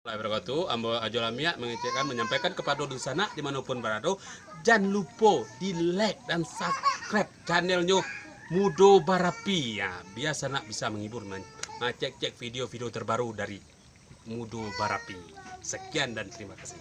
Wabarakatuh, Ambo Ajo Lamia menyampaikan kepada sana dimanapun berada, jangan lupa di like dan subscribe channelnya Mudo Barapi ya, biasa nak bisa menghibur cek video-video terbaru dari Mudo Barapi. Sekian dan terima kasih.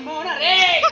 mau narik.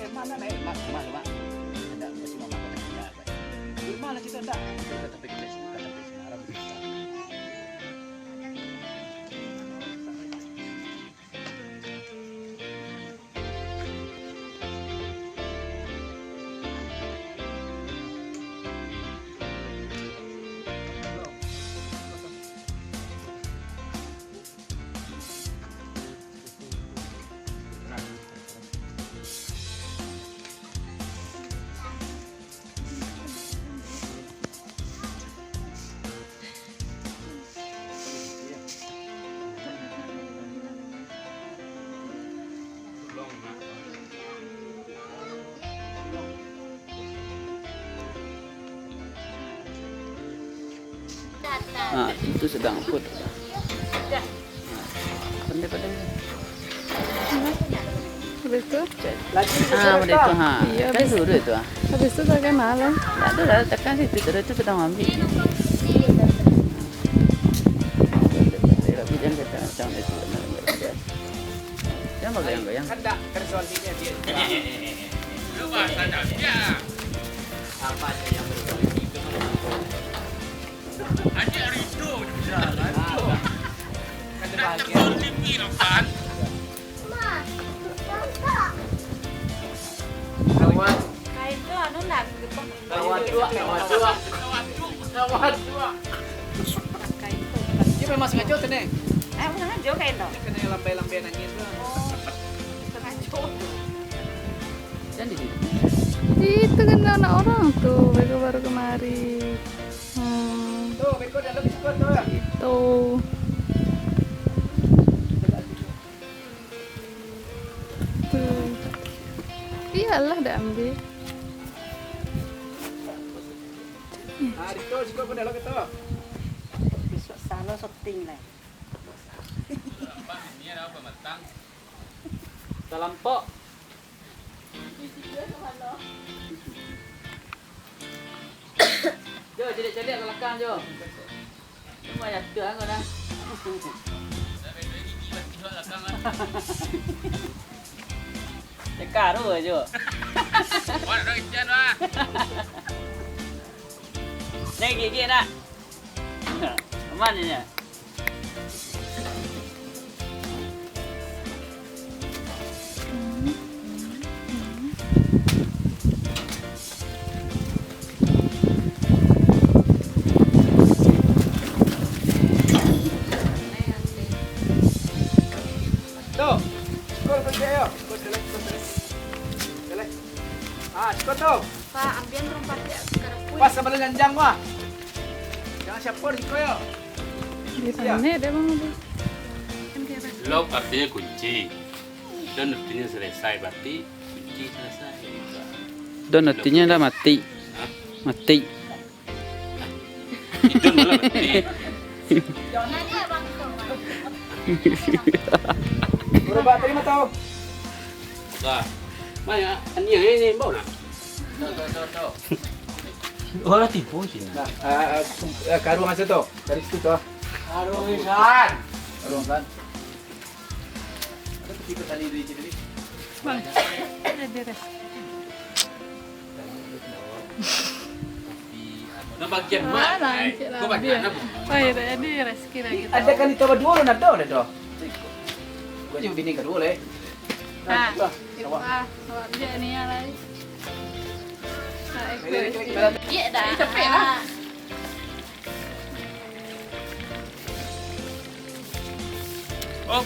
Mana nih? Mak. Tidak mesti mama kena. Di mana kita enggak? Kita pikir sekarang bisa. Nah, itu sedang put. Pandai-pandai. Habis itu? Pada itu ha. Iya, Kan suruh itu ah. Habis itu pakai malam. Tak ada lah, tekan situ terus itu sedang ambil. Tapi jangan kata macam itu. Jangan goyang-goyang. Kan enggak kerson dia. Lu bahasa dia. Apa aja yang berkualitas itu Aja Rido juga. kan bahagia. Terzolimi loh kan. Kawan Kain itu anu nak gitu. kawan dua. Kain itu. Dia memang sengaja tuh nih. Mana jauh kain itu? Kena lambai-lambai nangis tuh. Tengah jauh. Jangan di situ. Itu kan anak orang tuh, mereka baru kemari. Tuh, Beko dalam sikot tuh. Itu. Tuh. Iyalah dah ambil. Ah, dito sikot pun dalam kita. Besok salah syuting lah. Ini ada apa matang? Dalam pok. Jo, celik-celik ke belakang Jo. Cuma ya tu aku dah. Saya beda gigi lagi juga belakang kan. Teka tu Jo. Wah, ada ikan lah. Ni gigi nak. Aman ni. Ah, cikgu tu. Pak, ambian rompat ya sekarang pun. Pas sama dengan jam wah. Jangan siapa di kau ya. Di sana ada bang ada. Lock artinya kunci. Dan artinya selesai, berarti kunci selesai. Don artinya dah mati. Hah? Mati. Itu malah mati. Nanya bang kau. Berubah terima tahu. Nah, Maya, ini bau nak? Tahu. Oh, tipu sih. Nah, karu masa tu. Dari situ tu. Aduh, Isan. Karu kan. Ada kita tadi di sini. Bang, ada beres. Nah, bagian Ah, mana? lanjut lah. Kau bagian apa? Oh iya, tadi rezeki lagi. Ada kan itu dua orang ada dah tu. Gua juga bini kedua le. Ah, Nah, kita awak dia ni ya lagi. Iya dah. Capek lah. Oh.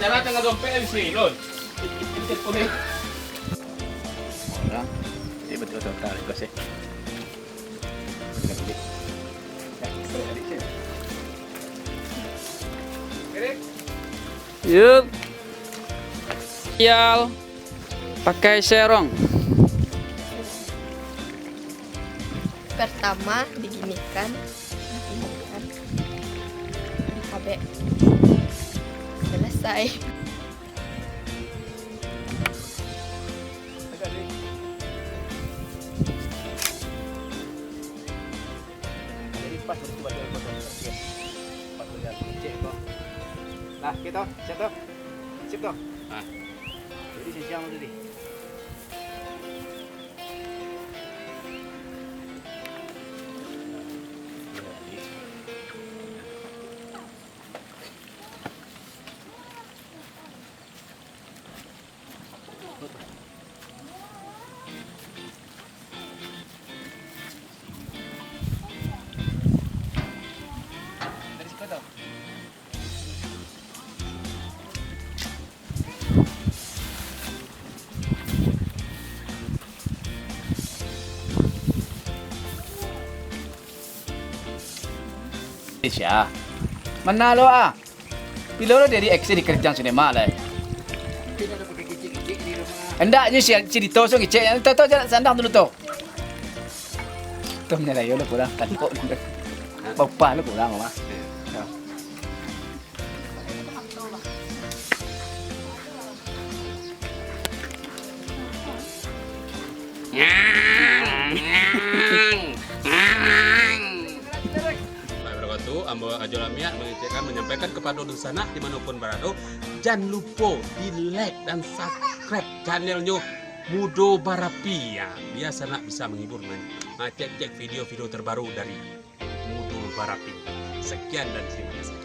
Cara tengah dompet di sini, Lon. orang. Ini betul-betul tarik kau sih. Yuk. Sial. Pakai serong. Pertama diginikan, dikabek. Selesai. Jadi pas waktu buat dia potong. Pas dia cek kau. Nah, kita siap tu. Siap tu. Ah. Jadi siang tadi. Dari situ tu. Malaysia. Mana lo ah? Bila lo dari aksi di kerjaan sinema lah. Hendaknya si cerita so kecil. Tahu jangan sandang dulu tu. Tu mana layu lo kurang. Tak kok. Bapa lo kurang mah. Wabarakatuh, Ambo Ajo Lamia menyampaikan kepada Dusana dimanapun berada, jangan lupa di like dan subscribe channelnya Mudo Barapi ya, biar Sana bisa menghibur cek video-video terbaru dari Mudo Barapi. Sekian dan terima kasih.